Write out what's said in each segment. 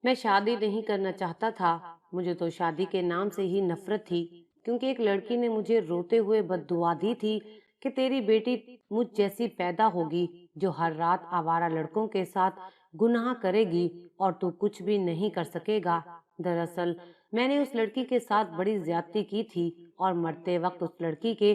मैं शादी नहीं करना चाहता था। मुझे तो शादी के नाम से ही नफरत थी, क्योंकि एक लड़की ने मुझे रोते हुए बद्दुआ दी थी कि तेरी बेटी मुझ जैसी पैदा होगी, जो हर रात आवारा लड़कों के साथ गुनाह करेगी और तू कुछ भी नहीं कर सकेगा। दरअसल मैंने उस लड़की के साथ बड़ी ज्यादती की थी और मरते वक्त उस लड़की के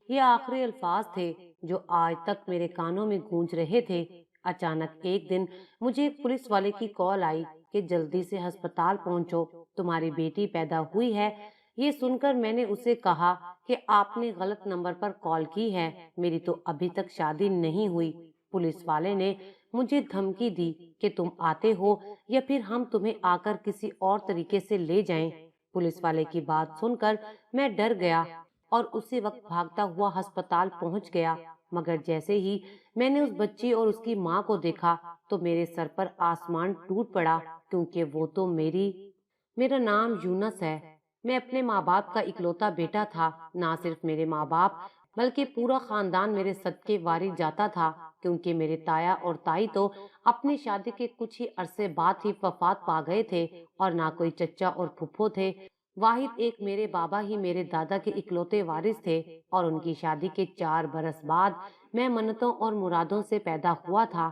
ये आखिरी अल्फाज थे जो आज तक मेरे कानों में गूंज रहे थे। अचानक एक दिन मुझे एक पुलिस वाले की कॉल आई कि जल्दी से अस्पताल पहुंचो, तुम्हारी बेटी पैदा हुई है। ये सुनकर मैंने उसे कहा कि आपने गलत नंबर पर कॉल की है, मेरी तो अभी तक शादी नहीं हुई। पुलिस वाले ने मुझे धमकी दी कि तुम आते हो या फिर हम तुम्हें आकर किसी और तरीके से ले जाएं। पुलिस वाले की बात सुनकर मैं डर गया और उसी वक्त भागता हुआ अस्पताल पहुंच गया। मगर जैसे ही मैंने उस बच्ची और उसकी माँ को देखा तो मेरे सर पर आसमान टूट पड़ा, क्योंकि वो तो मेरा नाम यूनस है। मैं अपने माँ बाप का इकलौता बेटा था। ना सिर्फ मेरे माँ बाप बल्कि पूरा खानदान मेरे सदके वारिस जाता था, क्योंकि मेरे ताया और ताई तो अपनी शादी के कुछ ही अरसे बाद ही वफात पा गए थे और ना कोई चचा और फुफ्फो थे। वाहिद एक मेरे बाबा ही मेरे दादा के इकलौते वारिस थे और उनकी शादी के 4 बरस बाद मैं मन्नतों और मुरादों से पैदा हुआ था।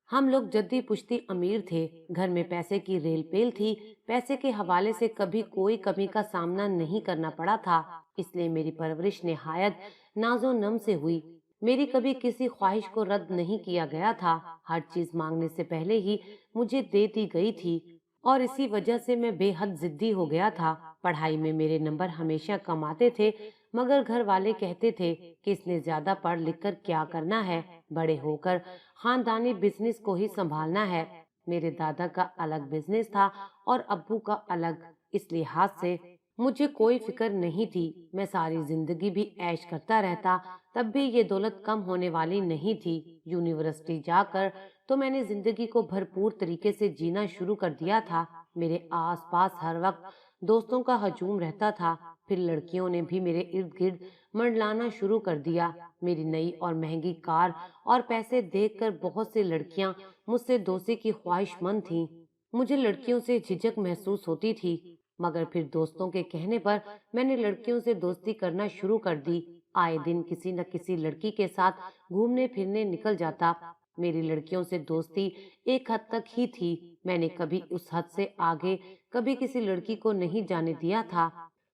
हम लोग जद्दी पुश्ती अमीर थे, घर में पैसे की रेल पेल थी। पैसे के हवाले से कभी कोई कमी का सामना नहीं करना पड़ा था, इसलिए मेरी परवरिश निहायत नाजो नम से हुई। मेरी कभी किसी ख्वाहिश को रद्द नहीं किया गया था। हर चीज मांगने से पहले ही मुझे दे दी गई थी और इसी वजह से मैं बेहद जिद्दी हो गया था। पढ़ाई में मेरे नंबर हमेशा कम आते थे, मगर घर वाले कहते थे कि इसने ज्यादा पढ़ लिख कर क्या करना है, बड़े होकर खानदानी बिजनेस को ही संभालना है। मेरे दादा का अलग बिजनेस था और अब्बू का अलग, इस लिहाज से मुझे कोई फिक्र नहीं थी। मैं सारी जिंदगी भी ऐश करता रहता, तब भी ये दौलत कम होने वाली नहीं थी। यूनिवर्सिटी जाकर तो मैंने जिंदगी को भरपूर तरीके से जीना शुरू कर दिया था। मेरे आसपास हर वक्त दोस्तों का हजूम रहता था। फिर लड़कियों ने भी मेरे इर्द गिर्द मंडलाना शुरू कर दिया। मेरी नई और महंगी कार और पैसे देखकर बहुत सी लड़कियां मुझसे दोस्ती की ख्वाहिशमंद थीं। मुझे लड़कियों से झिझक महसूस होती थी, मगर फिर दोस्तों के कहने पर मैंने लड़कियों से दोस्ती करना शुरू कर दी। आए दिन किसी न किसी लड़की के साथ घूमने फिरने निकल जाता। मेरी लड़कियों से दोस्ती एक हद तक ही थी। मैंने कभी उस हद से आगे कभी किसी लड़की को नहीं जाने दिया था।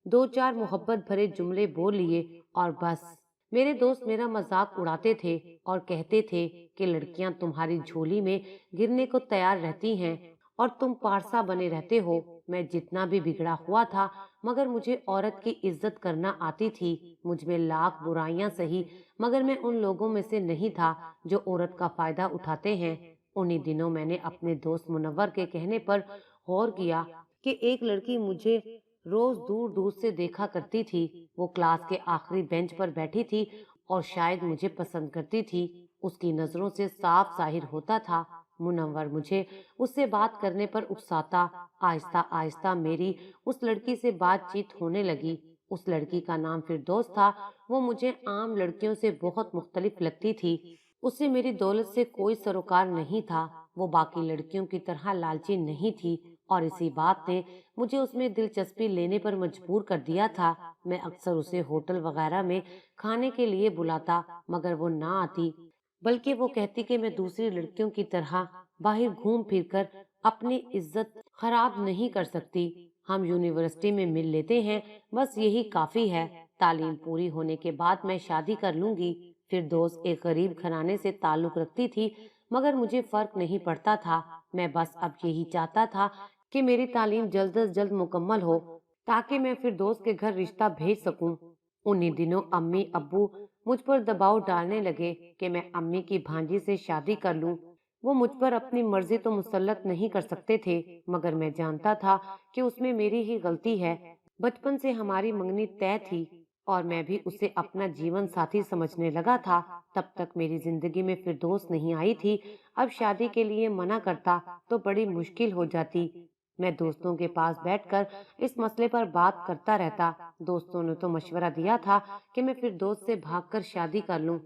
दो चार मोहब्बत भरे जुमले बोल लिए और बस। मेरे दोस्त मेरा मजाक उड़ाते थे और कहते थे कि लड़कियां तुम्हारी झोली में गिरने को तैयार रहती हैं और तुम पारसा बने रहते हो। मैं जितना भी बिगड़ा हुआ था, मगर मुझे औरत की इज्जत करना आती थी। मुझ में लाख बुराइयां सही, मगर मैं उन लोगों में से नहीं था जो औरत का फायदा उठाते हैं। उन्हीं दिनों मैंने अपने दोस्त मुनव्वर के कहने पर गौर किया कि एक लड़की मुझे रोज दूर दूर से देखा करती थी। वो क्लास के आखिरी बेंच पर बैठी थी और शायद मुझे पसंद करती थी। उसकी नजरों से साफ जाहिर होता था। मुनव्वर मुझे उससे बात करने पर उकसाता। आहिस्ता आहिस्ता मेरी उस लड़की से बातचीत होने लगी। उस लड़की का नाम फिरदौस था। वो मुझे आम लड़कियों से बहुत मुख्तलिफ लगती थी। उसे मेरी दौलत से कोई सरोकार नहीं था। वो बाकी लड़कियों की तरह लालची नहीं थी और इसी बात ने मुझे उसमें दिलचस्पी लेने पर मजबूर कर दिया था। मैं अक्सर उसे होटल वगैरह में खाने के लिए बुलाता, मगर वो ना आती, बल्कि वो कहती कि मैं दूसरी लड़कियों की तरह बाहर घूम फिरकर अपनी इज्जत खराब नहीं कर सकती। हम यूनिवर्सिटी में मिल लेते हैं, बस यही काफी है। तालीम पूरी होने के बाद मैं शादी कर लूंगी। फिर दोस्त एक गरीब घराने से ताल्लुक रखती थी, मगर मुझे फर्क नहीं पड़ता था। मैं बस अब यही चाहता था कि मेरी तालीम जल्द से जल्द मुकम्मल हो, ताकि मैं फिर दोस्त के घर रिश्ता भेज सकूं। उन्हीं दिनों अम्मी अब्बू मुझ पर दबाव डालने लगे कि मैं अम्मी की भांजी से शादी कर लूं। वो मुझ पर अपनी मर्जी तो मुसल्लत नहीं कर सकते थे, मगर मैं जानता था कि उसमें मेरी ही गलती है। बचपन से हमारी मंगनी तय थी और मैं भी उसे अपना जीवन साथी समझने लगा था। तब तक मेरी जिंदगी में फिरदौस नहीं आई थी। अब शादी के लिए मना करता तो बड़ी मुश्किल हो जाती। मैं दोस्तों के पास बैठकर इस मसले पर बात करता रहता। दोस्तों ने तो मशवरा दिया था कि मैं फिर दोस्त से भागकर शादी कर लूं,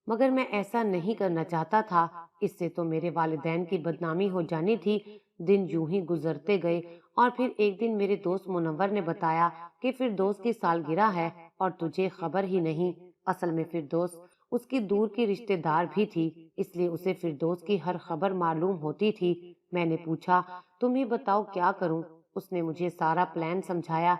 मगर मैं ऐसा नहीं करना चाहता था। इससे तो मेरे वालिदैन की बदनामी हो जानी थी। دن یوں ہی گزرتے گئے اور پھر ایک دن میرے دوست منور نے بتایا کہ فردوس کی سالگرہ ہے اور تجھے خبر ہی نہیں۔ اصل میں فردوس اس کی دور کی رشتہ دار بھی تھی، اس لیے اسے فردوس کی ہر خبر معلوم ہوتی تھی۔ میں نے پوچھا تم ہی بتاؤ کیا کروں؟ اس نے مجھے سارا پلان سمجھایا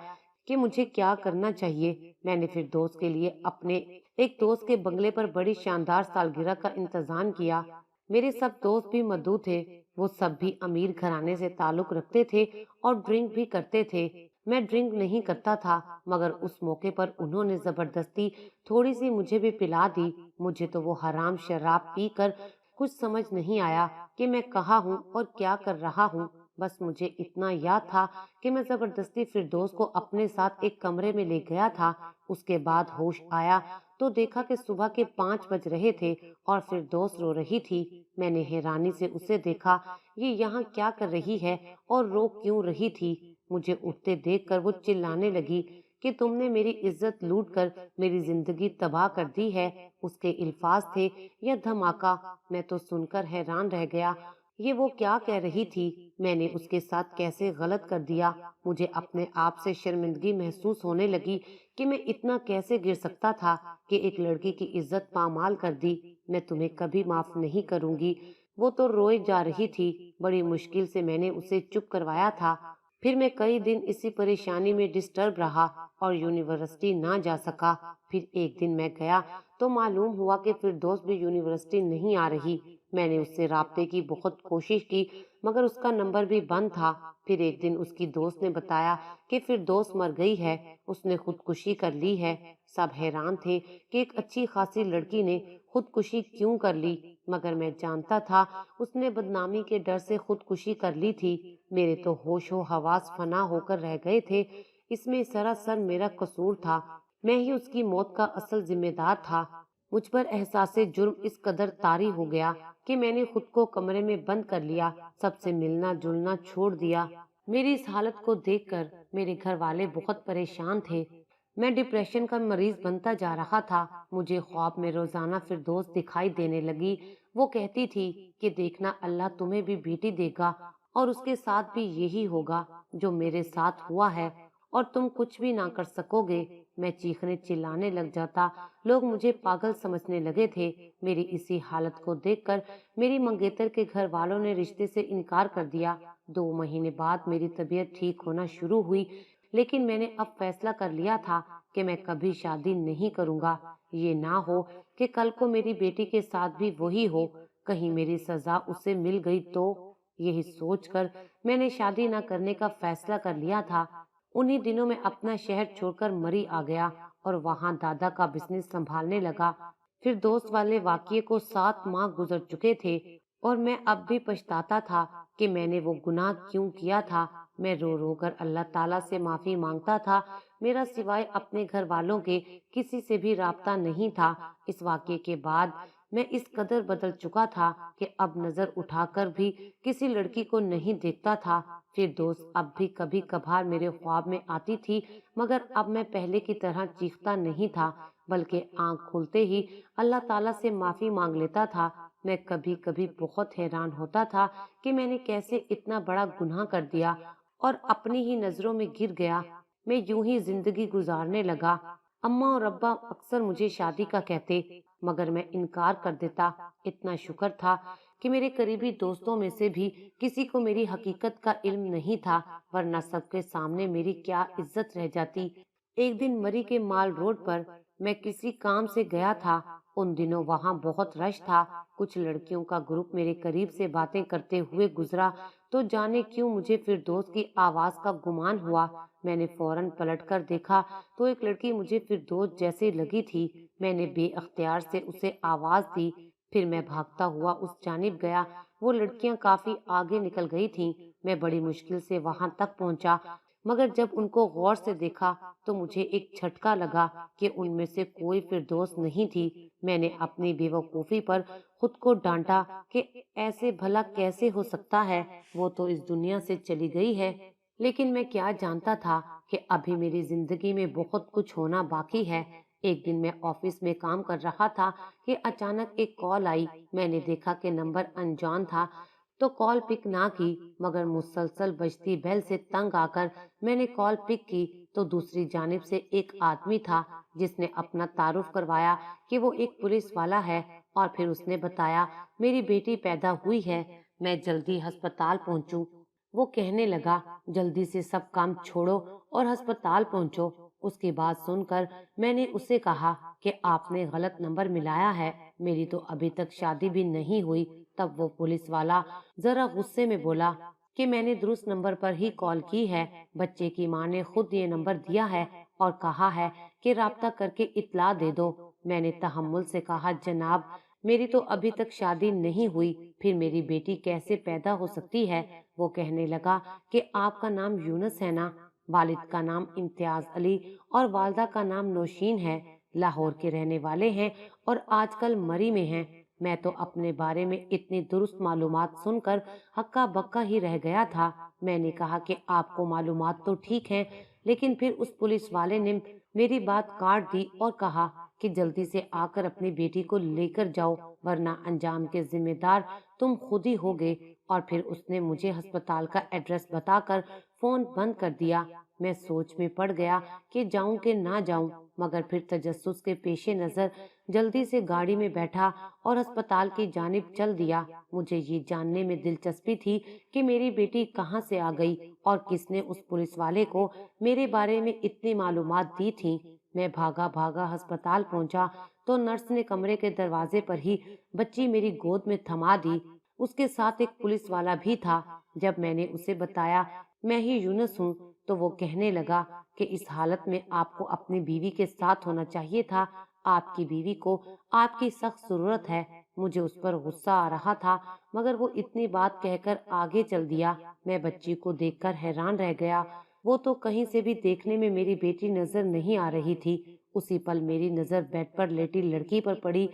کہ مجھے کیا کرنا چاہیے۔ میں نے فردوس کے لیے اپنے ایک دوست کے بنگلے پر بڑی شاندار سالگرہ کا انتظام کیا۔ میرے سب دوست بھی مدعو تھے، وہ سب بھی امیر گھرانے سے تعلق رکھتے تھے اور ڈرنک بھی کرتے تھے۔ میں ڈرنک نہیں کرتا تھا، مگر اس موقع پر انہوں نے زبردستی تھوڑی سی مجھے بھی پلا دی۔ مجھے تو وہ حرام شراب پی کر کچھ سمجھ نہیں آیا کہ میں کہاں ہوں اور کیا کر رہا ہوں۔ بس مجھے اتنا یاد تھا کہ میں زبردستی فردوس کو اپنے ساتھ ایک کمرے میں لے گیا تھا۔ اس کے بعد ہوش آیا تو دیکھا کہ صبح کے 5 بج رہے تھے اور فردوس رو رہی تھی۔ میں نے حیرانی سے اسے دیکھا، یہ یہاں کیا کر رہی ہے اور رو کیوں رہی تھی؟ مجھے اٹھتے دیکھ کر وہ چلانے لگی کہ تم نے میری عزت لوٹ کر میری زندگی تباہ کر دی ہے۔ اس کے الفاظ تھے یا دھماکہ، میں تو سن کر حیران رہ گیا۔ یہ وہ کیا کہہ رہی تھی؟ میں نے اس کے ساتھ کیسے غلط کر دیا؟ مجھے اپنے آپ سے شرمندگی محسوس ہونے لگی کہ میں اتنا کیسے گر سکتا تھا کہ ایک لڑکی کی عزت پامال کر دی۔ میں تمہیں کبھی معاف نہیں کروں گی۔ وہ تو روئے جا رہی تھی، بڑی مشکل سے میں نے اسے چپ کروایا تھا۔ پھر میں کئی دن اسی پریشانی میں ڈسٹرب رہا اور یونیورسٹی نہ جا سکا۔ پھر ایک دن میں گیا تو معلوم ہوا کہ فردوس بھی یونیورسٹی نہیں آ رہی۔ میں نے اس سے رابطے کی بہت کوشش کی مگر اس کا نمبر بھی بند تھا۔ پھر ایک دن اس کی دوست نے بتایا کہ فردوس مر گئی ہے، اس نے خودکشی کر لی ہے۔ سب حیران تھے کہ ایک اچھی خاصی لڑکی نے خودکشی کیوں کر لی، مگر میں جانتا تھا اس نے بدنامی کے ڈر سے خودکشی کر لی تھی۔ میرے تو ہوش و حواس فنا ہو کر رہ گئے تھے۔ اس میں سراسر میرا قصور تھا، میں ہی اس کی موت کا اصل ذمہ دار تھا۔ مجھ پر احساس جرم اس قدر طاری ہو گیا کہ میں نے خود کو کمرے میں بند کر لیا، سب سے ملنا جلنا چھوڑ دیا۔ میری اس حالت کو دیکھ کر میرے گھر والے بہت پریشان تھے۔ میں ڈپریشن کا مریض بنتا جا رہا تھا۔ مجھے خواب میں روزانہ فردوس دکھائی دینے لگی۔ وہ کہتی تھی کہ دیکھنا اللہ تمہیں بھی بیٹی دے گا اور اس کے ساتھ بھی یہی ہوگا جو میرے ساتھ ہوا ہے اور تم کچھ بھی نہ کر سکو گے۔ میں چیخنے چلانے لگ جاتا، لوگ مجھے پاگل سمجھنے لگے تھے۔ میری اسی حالت کو دیکھ کر میری منگیتر کے گھر والوں نے رشتے سے انکار کر دیا۔ 2 مہینے بعد میری طبیعت ٹھیک ہونا شروع ہوئی، لیکن میں نے اب فیصلہ کر لیا تھا کہ میں کبھی شادی نہیں کروں گا۔ یہ نہ ہو کہ کل کو میری بیٹی کے ساتھ بھی وہی ہو، کہیں میری سزا اسے مل گئی تو۔ یہی سوچ کر میں نے شادی نہ کرنے کا فیصلہ کر لیا تھا۔ انہی دنوں میں اپنا شہر چھوڑ کر مری آ گیا اور وہاں دادا کا بزنس سنبھالنے لگا۔ پھر دوست والے واقعے کو 7 ماہ گزر چکے تھے اور میں اب بھی پچھتاتا تھا کہ میں نے وہ گناہ کیوں کیا تھا۔ میں رو رو کر اللہ تعالیٰ سے معافی مانگتا تھا۔ میرا سوائے اپنے گھر والوں کے کسی سے بھی رابطہ نہیں تھا۔ اس واقعے کے بعد میں اس قدر بدل چکا تھا کہ اب نظر اٹھا کر بھی کسی لڑکی کو نہیں دیکھتا تھا۔ پھر دوست اب بھی کبھی کبھار میرے خواب میں آتی تھی، مگر اب میں پہلے کی طرح چیختا نہیں تھا، بلکہ آنکھ کھلتے ہی اللہ تعالیٰ سے معافی مانگ لیتا تھا۔ میں کبھی کبھی بہت حیران ہوتا تھا کہ میں نے کیسے اتنا بڑا گناہ کر دیا اور اپنی ہی نظروں میں گر گیا۔ میں یوں ہی زندگی گزارنے لگا۔ اماں اور ابا اکثر مجھے شادی کا کہتے، مگر میں انکار کر دیتا۔ اتنا شکر تھا کہ میرے قریبی دوستوں میں سے بھی کسی کو میری حقیقت کا علم نہیں تھا، ورنہ سب کے سامنے میری کیا عزت رہ جاتی۔ ایک دن مری کے مال روڈ پر میں کسی کام سے گیا تھا۔ ان دنوں وہاں بہت رش تھا۔ کچھ لڑکیوں کا گروپ میرے قریب سے باتیں کرتے ہوئے گزرا تو جانے کیوں مجھے فردوس کی آواز کا گمان ہوا۔ میں نے فوراً پلٹ کر دیکھا تو ایک لڑکی مجھے فردوس جیسی لگی تھی۔ میں نے بے اختیار سے اسے آواز دی، پھر میں بھاگتا ہوا اس جانب گیا۔ وہ لڑکیاں کافی آگے نکل گئی تھیں۔ میں بڑی مشکل سے وہاں تک پہنچا، مگر جب ان کو غور سے دیکھا تو مجھے ایک جھٹکا لگا کہ ان میں سے کوئی فردوس نہیں تھی۔ میں نے اپنی بے وقوفی پر خود کو ڈانٹا کہ ایسے بھلا کیسے ہو سکتا ہے، وہ تو اس دنیا سے چلی گئی ہے۔ لیکن میں کیا جانتا تھا کہ ابھی میری زندگی میں بہت کچھ ہونا باقی ہے۔ ایک دن میں آفس میں کام کر رہا تھا کہ اچانک ایک کال آئی۔ میں نے دیکھا کہ نمبر انجان تھا۔ तो कॉल पिक ना की, मगर मुसलसल बजती बेल से तंग आकर मैंने कॉल पिक की तो दूसरी जानिब से एक आदमी था जिसने अपना तारुफ करवाया कि वो एक पुलिस वाला है, और फिर उसने बताया मेरी बेटी पैदा हुई है, मैं जल्दी अस्पताल पहुंचूं। वो कहने लगा जल्दी से सब काम छोड़ो और अस्पताल पहुंचो। उसकी बात सुनकर मैंने उससे कहा कि आपने गलत नंबर मिलाया है, मेरी तो अभी तक शादी भी नहीं हुई। तब वो पुलिस वाला जरा गुस्से में बोला कि मैंने दुरुस्त नंबर पर ही कॉल की है, बच्चे की माँ ने खुद ये नंबर दिया है और कहा है कि राब्ता करके इत्तला दे दो। मैंने तहम्मुल से कहा जनाब, मेरी तो अभी तक शादी नहीं हुई, फिर मेरी बेटी कैसे पैदा हो सकती है। वो कहने लगा कि आपका नाम यूनुस है ना, वालिद का नाम इम्तियाज अली और वालदा का नाम नौशीन है, लाहौर के रहने वाले हैं और आजकल मरी में हैं। मैं तो अपने बारे में इतनी दुरुस्त मालूमात सुनकर हक्का बक्का ही रह गया था। मैंने कहा कि आपको मालूमात तो ठीक है, लेकिन फिर उस पुलिस वाले ने मेरी बात काट दी और कहा कि जल्दी से आकर अपनी बेटी को लेकर जाओ, वरना अंजाम के जिम्मेदार तुम खुद ही होगे। और फिर उसने मुझे अस्पताल का एड्रेस बताकर फोन बंद कर दिया। मैं सोच में पड़ गया कि जाऊं कि ना जाऊं, मगर फिर तजस्सुस के पेशे नजर जल्दी से गाड़ी में बैठा और अस्पताल की जानिब चल दिया। मुझे ये जानने में दिलचस्पी थी कि मेरी बेटी कहाँ से आ गई और किसने उस पुलिस वाले को मेरे बारे में इतनी मालूमात दी थी। मैं भागा भागा अस्पताल पहुंचा तो नर्स ने कमरे के दरवाजे पर ही बच्ची मेरी गोद में थमा दी। उसके साथ एक पुलिस वाला भी था। जब मैंने उसे बताया मैं ही यूनुस हूँ, तो वो कहने लगा कि इस हालत में आपको अपनी बीवी के साथ होना चाहिए था। आपकी बीवी को आपकी सख्त जरूरत है। मुझे उस पर गुस्सा आ रहा था, मगर वो इतनी बात कहकर आगे चल दिया। मैं बच्ची को देखकर हैरान रह गया। वो तो कहीं से भी देखने में मेरी बेटी नजर नहीं आ रही थी। उसी पल मेरी नजर बेड पर लेटी लड़की पर पड़ी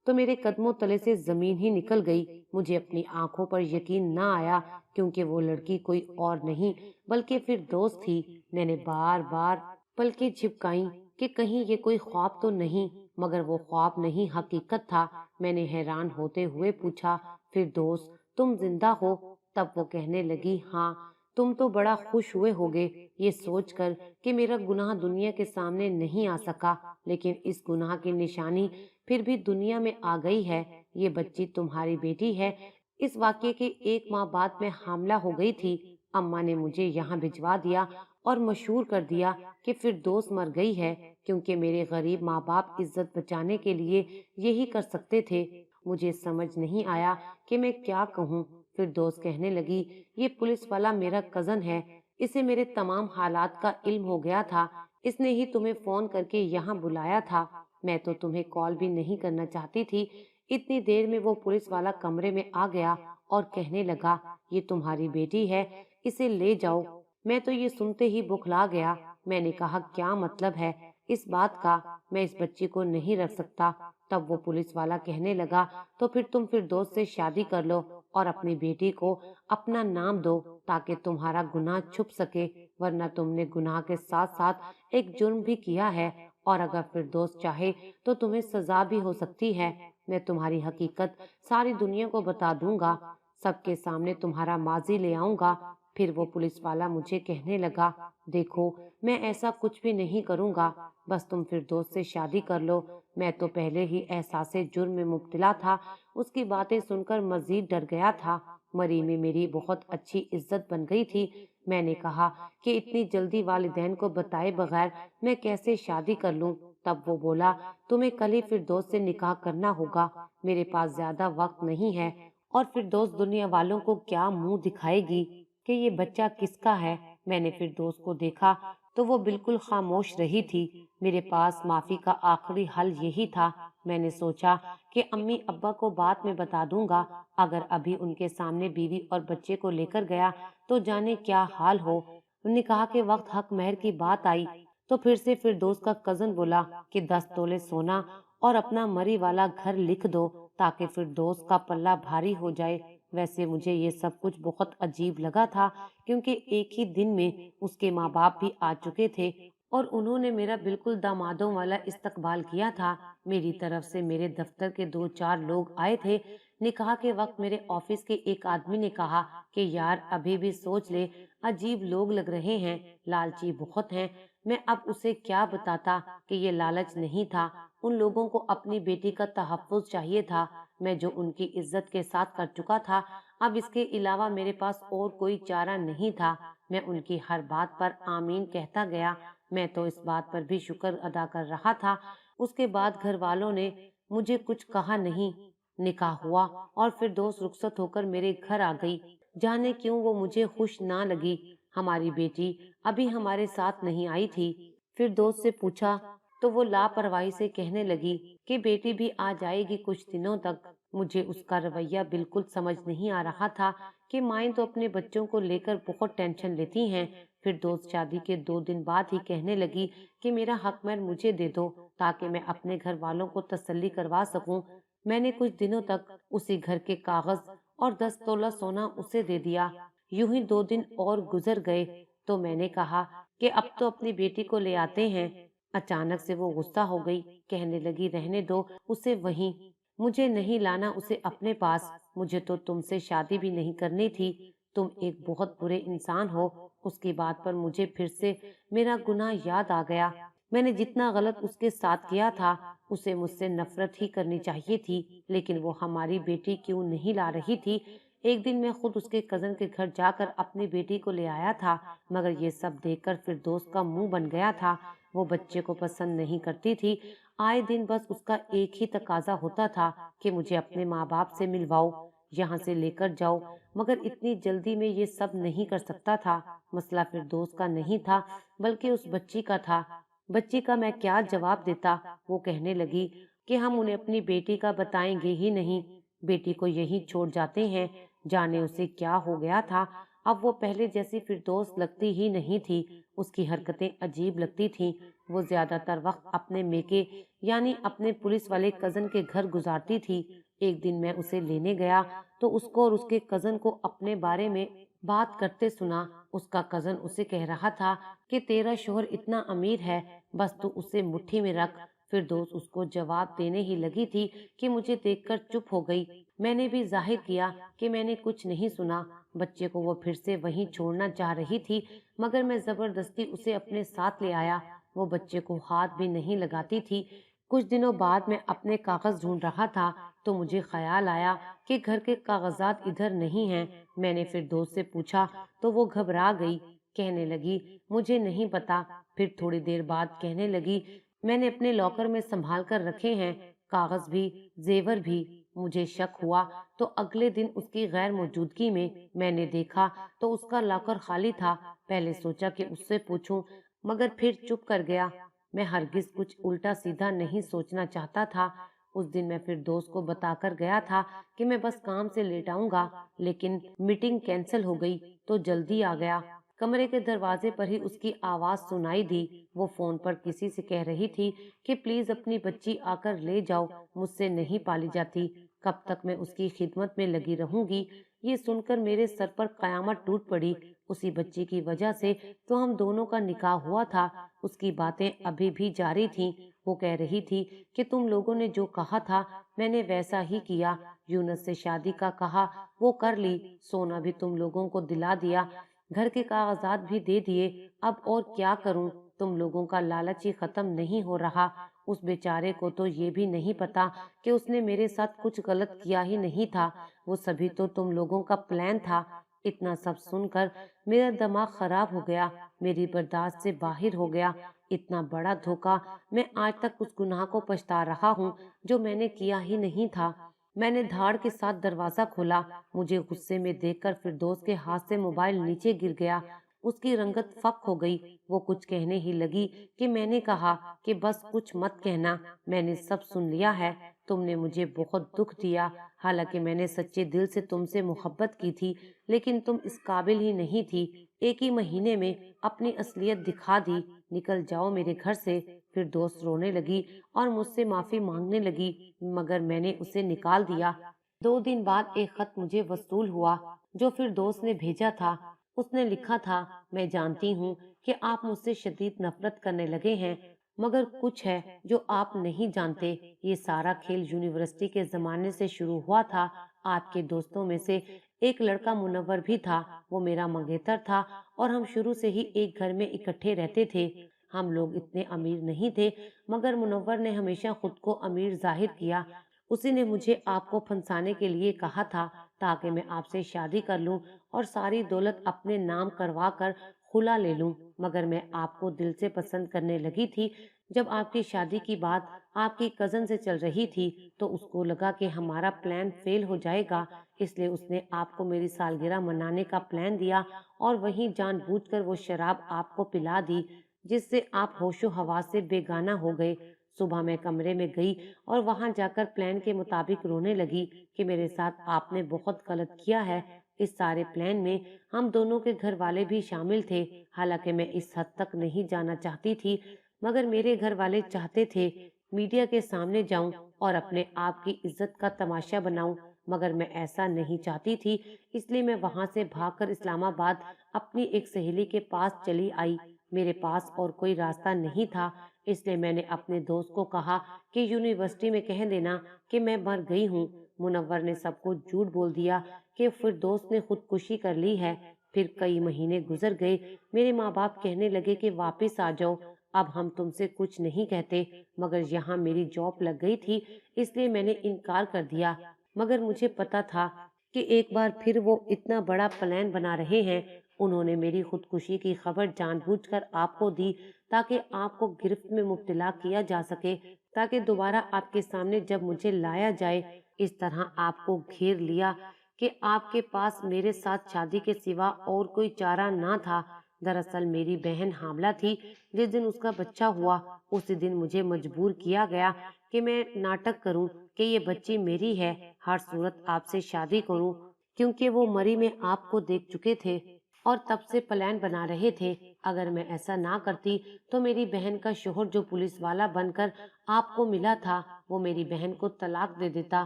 तो मेरे कदमों तले से जमीन ही निकल गई। मुझे अपनी आंखों पर यकीन ना आया, क्योंकि वो लड़की कोई और नहीं बल्कि फिर दोस्त थी। मैंने बार बार पलकें झिपकाई कि कहीं ये कोई ख्वाब तो नहीं, मगर वो ख्वाब नहीं हकीकत था। मैंने हैरान होते हुए पूछा, फिर दोस्त तुम जिंदा हो? तब वो कहने लगी, हाँ। तुम तो बड़ा खुश हुए होगे ये सोचकर कि मेरा गुनाह दुनिया के सामने नहीं आ सका, लेकिन इस गुनाह की निशानी फिर भी दुनिया में आ गई है। ये बच्ची तुम्हारी बेटी है। इस वाक्य के एक माह बाद मैं हामला हो गई थी। अम्मा ने मुझे यहाँ भिजवा दिया और मशहूर कर दिया कि फिरदौस मर गई है, क्योंकि मेरे गरीब माँ बाप इज्जत बचाने के लिए यही कर सकते थे। मुझे समझ नहीं आया कि मैं क्या कहूँ। फिरदौस कहने लगी, ये पुलिस वाला मेरा कजन है, इसे मेरे तमाम हालात का इल्म हो गया था, इसने ही तुम्हें फोन करके यहाँ बुलाया था। मैं तो तुम्हें कॉल भी नहीं करना चाहती थी। इतनी देर में वो पुलिस वाला कमरे में आ गया और कहने लगा, ये तुम्हारी बेटी है, इसे ले जाओ। मैं तो ये सुनते ही बुखला गया। मैंने कहा, क्या मतलब है इस बात का? मैं इस बच्ची को नहीं रख सकता। तब वो पुलिस वाला कहने लगा, तो फिर तुम फिरदौस से शादी कर लो और अपनी बेटी को अपना नाम दो, ताकि तुम्हारा गुनाह छुप सके, वरना तुमने गुनाह के साथ साथ एक जुर्म भी किया है, और अगर फिरदौस चाहे तो तुम्हें सजा भी हो सकती है। मैं तुम्हारी हकीकत सारी दुनिया को बता दूंगा, सबके सामने तुम्हारा माजी ले आऊंगा। फिर वो पुलिस वाला मुझे कहने लगा, देखो मैं ऐसा कुछ भी नहीं करूंगा, बस तुम फिरदौस से शादी कर लो। मैं तो पहले ही एहसासे जुर्म में मुब्तला था। उसकी बातें सुनकर मजीद डर गया था। मरी में मेरी बहुत अच्छी इज्जत बन गई थी। मैंने कहा कि इतनी जल्दी वालिदैन को बताए बगैर मैं कैसे शादी कर लूं। तब वो बोला, तुम्हें कल ही फिरदौस से निकाह करना होगा, मेरे पास ज्यादा वक्त नहीं है। और फिरदौस दुनिया वालों को क्या मुंह दिखाएगी कि ये बच्चा किसका है। मैंने फिरदौस को देखा तो वो बिल्कुल खामोश रही थी। मेरे पास माफी का आखिरी हल यही था। मैंने सोचा कि अम्मी अब्बा को बात में बता दूंगा। अगर अभी उनके सामने बीवी और बच्चे को लेकर गया तो जाने क्या हाल हो। निकाह के वक्त हक महर की बात आई तो फिर से फिरदौस का कजन बोला कि 10 तोले सोना और अपना मरी वाला घर लिख दो, ताकि फिरदौस का पल्ला भारी हो जाए। वैसे मुझे ये सब कुछ बहुत अजीब लगा था, क्योंकि एक ही दिन में उसके माँ बाप भी आ चुके थे और उन्होंने मेरा बिल्कुल दामादों वाला इस्तकबाल किया था। मेरी तरफ से मेरे दफ्तर के 2-4 लोग आए थे, निकाह के वक्त मेरे ऑफिस के एक आदमी ने कहा कि यार अभी भी सोच ले, अजीब लोग लग रहे हैं, लालची बहुत हैं। मैं अब उसे क्या बताता कि ये लालच नहीं था, उन लोगों को अपनी बेटी का तहफ्फुज चाहिए था, मैं जो उनकी इज्जत के साथ कर चुका था। अब इसके अलावा मेरे पास और कोई चारा नहीं था। मैं उनकी हर बात पर आमीन कहता गया। मैं तो इस बात पर भी शुक्र अदा कर रहा था। उसके बाद घर वालों ने मुझे कुछ कहा नहीं। निकाह हुआ और फिर दोस्त रुखसत होकर मेरे घर आ गई। जाने क्यों वो मुझे खुश ना लगी। हमारी बेटी अभी हमारे साथ नहीं आई थी। फिर दोस्त से पूछा तो वो लापरवाही से कहने लगी कि बेटी भी आ जाएगी कुछ दिनों तक। मुझे उसका रवैया बिल्कुल समझ नहीं आ रहा था कि माएं तो अपने बच्चों को लेकर बहुत टेंशन लेती हैं। फिर दोस्त शादी के 2 दिन बाद ही कहने लगी कि मेरा हक महर मुझे दे दो ताकि मैं अपने घर वालों को तसल्ली करवा सकूं। मैंने कुछ दिनों तक उसी घर के कागज और 10 तोला सोना उसे दे दिया। यूं ही 2 दिन और गुजर गए तो मैंने कहा कि अब तो अपनी बेटी को ले आते हैं। अचानक से वो गुस्सा हो गई, कहने लगी रहने दो उसे वहीं, मुझे नहीं लाना उसे अपने पास। मुझे तो तुमसे शादी भी नहीं करनी थी, तुम एक बहुत बुरे इंसान हो। उसकी बात पर मुझे फिर से मेरा गुनाह याद आ गया। मैंने जितना गलत उसके साथ किया था उसे मुझसे नफरत ही करनी चाहिए थी, लेकिन वो हमारी बेटी क्यों नहीं ला रही थी। एक दिन मैं खुद उसके कजन के घर जाकर अपनी बेटी को ले आया था, मगर ये सब देखकर फिर दोस्त का मुंह बन गया था। वो बच्चे को पसंद नहीं करती थी। आए दिन बस उसका एक ही तकाजा होता था कि मुझे अपने माँ बाप से मिलवाओ, यहाँ से लेकर जाओ, मगर इतनी जल्दी में ये सब नहीं कर सकता था। मसला फिर दोस्त का नहीं था बल्कि उस बच्ची का था। बच्ची का मैं क्या जवाब देता। वो कहने लगी कि हम उन्हें अपनी बेटी का बताएंगे ही नहीं, बेटी को यहीं छोड़ जाते हैं। जाने उसे क्या हो गया था। अब वो पहले जैसी फिरदौस लगती ही नहीं थी। उसकी हरकतें अजीब लगती थीं। वो ज्यादातर वक्त अपने मेके यानी अपने पुलिस वाले कजन के घर गुजारती थी। एक दिन मैं उसे लेने गया तो उसको और उसके कजन को अपने बारे में बात करते सुना। उसका कजन उसे कह रहा था कि तेरा शोहर इतना अमीर है, बस तू उसे मुट्ठी में रख। फिर दोस्त उसको जवाब देने ही लगी थी कि मुझे देखकर चुप हो गई। मैंने भी जाहिर किया कि मैंने कुछ नहीं सुना। बच्चे को वो फिर से वहीं छोड़ना चाह रही थी, मगर मैं जबरदस्ती उसे अपने साथ ले आया। वो बच्चे को हाथ भी नहीं लगाती थी। कुछ दिनों बाद मैं अपने कागज ढूंढ रहा था तो मुझे ख्याल आया कि घर के कागजात इधर नहीं हैं। मैंने फिर दोस्त से पूछा तो वो घबरा गई, कहने लगी मुझे नहीं पता। फिर थोड़ी देर बाद कहने लगी मैंने अपने लॉकर में संभाल कर रखे हैं, कागज भी जेवर भी। मुझे शक हुआ तो अगले दिन उसकी गैर मौजूदगी में मैंने देखा तो उसका लॉकर खाली था। पहले सोचा कि उससे पूछूं, मगर फिर चुप कर गया। मैं हरगिज कुछ उल्टा सीधा नहीं सोचना चाहता था। उस दिन मैं फिर दोस्त को बताकर गया था कि मैं बस काम से लेट आऊंगा, लेकिन मीटिंग कैंसिल हो गई तो जल्दी आ गया। कमरे के दरवाजे पर ही उसकी आवाज सुनाई दी। वो फोन पर किसी से कह रही थी कि प्लीज अपनी बच्ची आकर ले जाओ, मुझसे नहीं पाली जाती, कब तक मैं उसकी खिदमत में लगी रहूंगी। ये सुनकर मेरे सर पर कयामत टूट पड़ी। उसी बच्ची की वजह से तो हम दोनों का निकाह हुआ था। उसकी बातें अभी भी जारी थीं। वो कह रही थी कि तुम लोगों ने जो कहा था मैंने वैसा ही किया। यूनुस से शादी का कहा वो कर ली, सोना भी तुम लोगों को दिला दिया, घर के कागजात भी दे दिए। अब और क्या करूं, तुम लोगों का लालच ही खत्म नहीं हो रहा। उस बेचारे को तो ये भी नहीं पता कि उसने मेरे साथ कुछ गलत किया ही नहीं था। वो सभी तो तुम लोगों का प्लान था। इतना सब सुनकर मेरा दिमाग खराब हो गया, मेरी बर्दाश्त से बाहर हो गया। इतना बड़ा धोखा, मैं आज तक उस गुनाह को पछता रहा हूँ जो मैंने किया ही नहीं था। मैंने धाड़ के साथ दरवाजा खोला। मुझे गुस्से में देखकर फिरदौस के हाथ से मोबाइल नीचे गिर गया। उसकी रंगत फक हो गई। वो कुछ कहने ही लगी कि मैंने कहा कि बस कुछ मत कहना, मैंने सब सुन लिया है। तुमने मुझे बहुत दुख दिया, हालांकि मैंने सच्चे दिल से तुमसे मोहब्बत की थी, लेकिन तुम इस काबिल ही नहीं थी। एक ही महीने में अपनी असलियत दिखा दी। निकल जाओ मेरे घर से। फिर दोस्त रोने लगी और मुझसे माफी मांगने लगी, मगर मैंने उसे निकाल दिया। 2 दिन बाद एक खत मुझे वसूल हुआ जो फिर दोस्त ने भेजा था। उसने लिखा था मैं जानती हूँ कि आप मुझसे शदीद नफरत करने लगे हैं, मगर कुछ है जो आप नहीं जानते। ये सारा खेल यूनिवर्सिटी के जमाने से शुरू हुआ था। آپ کے دوستوں میں سے ایک لڑکا منور بھی تھا، وہ میرا منگیتر تھا اور ہم شروع سے ہی ایک گھر میں اکٹھے رہتے تھے۔ ہم لوگ اتنے امیر نہیں تھے، مگر منور نے ہمیشہ خود کو امیر ظاہر کیا۔ اسی نے مجھے آپ کو پھنسانے کے لیے کہا تھا تاکہ میں آپ سے شادی کر لوں اور ساری دولت اپنے نام کروا کر خلا لے لوں، مگر میں آپ کو دل سے پسند کرنے لگی تھی۔ جب آپ کی شادی کی بات آپ کی کزن سے چل رہی تھی تو اس کو لگا کہ ہمارا پلان فیل ہو جائے گا، اس لیے اس نے آپ کو میری سالگرہ منانے کا پلان دیا اور وہیں جان بوجھ کر وہ شراب آپ کو پلا دی جس سے آپ ہوش و حواس سے بیگانہ ہو گئے۔ صبح میں کمرے میں گئی اور وہاں جا کر پلان کے مطابق رونے لگی کہ میرے ساتھ آپ نے بہت غلط کیا ہے۔ اس سارے پلان میں ہم دونوں کے گھر والے بھی شامل تھے، حالانکہ میں اس حد تک نہیں جانا چاہتی تھی، مگر میرے گھر والے چاہتے تھے میڈیا کے سامنے جاؤں اور اپنے آپ کی عزت کا تماشا بناؤں، مگر میں ایسا نہیں چاہتی تھی۔ اس لیے میں وہاں سے بھاگ کر اسلام آباد اپنی ایک سہیلی کے پاس چلی آئی۔ میرے پاس اور کوئی راستہ نہیں تھا، اس لیے میں نے اپنے دوست کو کہا کہ یونیورسٹی میں کہہ دینا کہ میں مر گئی ہوں۔ منور نے سب کو جھوٹ بول دیا کہ فردوس نے خودکشی کر لی ہے۔ پھر کئی مہینے گزر گئے، میرے ماں باپ کہنے لگے کہ واپس آ جاؤ، اب ہم تم سے کچھ نہیں کہتے، مگر یہاں میری جاب لگ گئی تھی اس لیے میں نے انکار کر دیا، مگر مجھے پتا تھا کہ ایک بار پھر وہ اتنا بڑا پلان بنا رہے ہیں۔ انہوں نے میری خودکشی کی خبر جان بوجھ کر آپ کو دی تاکہ آپ کو گرفت میں مبتلا کیا جا سکے، تاکہ دوبارہ آپ کے سامنے جب مجھے لایا جائے اس طرح آپ کو گھیر لیا کہ آپ کے پاس میرے ساتھ شادی کے سوا اور کوئی چارہ نہ تھا۔ دراصل میری بہن حاملہ تھی، جس دن اس کا بچہ ہوا اسی دن مجھے مجبور کیا گیا کہ میں ناٹک کروں کہ یہ بچی میری ہے، ہر صورت آپ سے شادی کروں، کیونکہ وہ مری میں آپ کو دیکھ چکے تھے اور تب سے پلان بنا رہے تھے۔ اگر میں ایسا نہ کرتی تو میری بہن کا شوہر جو پولیس والا بن کر آپ کو ملا تھا وہ میری بہن کو طلاق دے دیتا،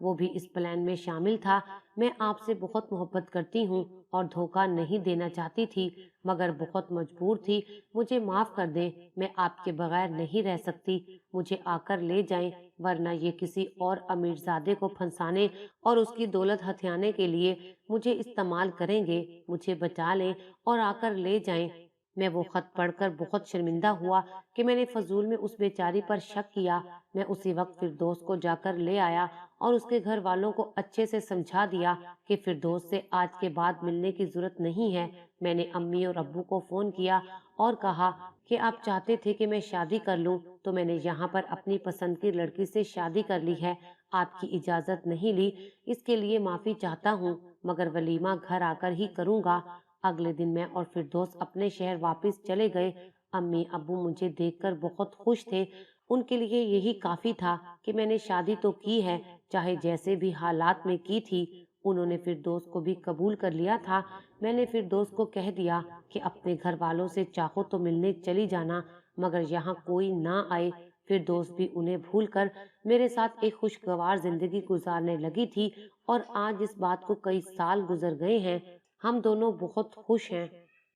وہ بھی اس پلان میں شامل تھا۔ میں آپ سے بہت محبت کرتی ہوں اور دھوکہ نہیں دینا چاہتی تھی، مگر بہت مجبور تھی۔ مجھے معاف کر دیں، میں آپ کے بغیر نہیں رہ سکتی، مجھے آ کر لے جائیں، ورنہ یہ کسی اور امیرزادے کو پھنسانے اور اس کی دولت ہتھیانے کے لیے مجھے استعمال کریں گے، مجھے بچا لیں اور آ کر لے جائیں۔ میں وہ خط پڑھ کر بہت شرمندہ ہوا کہ میں نے فضول میں اس بیچاری پر شک کیا۔ میں اسی وقت فردوس کو جا کر لے آیا اور اس کے گھر والوں کو اچھے سے سمجھا دیا کہ فردوس سے آج کے بعد ملنے کی ضرورت نہیں ہے۔ میں نے امی اور ابو کو فون کیا اور کہا کہ آپ چاہتے تھے کہ میں شادی کر لوں تو میں نے یہاں پر اپنی پسند کی لڑکی سے شادی کر لی ہے، آپ کی اجازت نہیں لی، اس کے لیے معافی چاہتا ہوں، مگر ولیمہ گھر آ کر ہی کروں گا۔ اگلے دن میں اور فردوس اپنے شہر واپس چلے گئے۔ امی ابو مجھے دیکھ کر بہت خوش تھے، ان کے لیے یہی کافی تھا کہ میں نے شادی تو کی ہے، چاہے جیسے بھی حالات میں کی تھی۔ انہوں نے فردوس کو بھی قبول کر لیا تھا۔ میں نے فردوس کو کہہ دیا کہ اپنے گھر والوں سے چاہو تو ملنے چلی جانا، مگر یہاں کوئی نہ آئے۔ فردوس بھی انہیں بھول کر میرے ساتھ ایک خوشگوار زندگی گزارنے لگی تھی اور آج اس بات کو کئی سال گزر گئے ہیں، ہم دونوں بہت خوش ہیں۔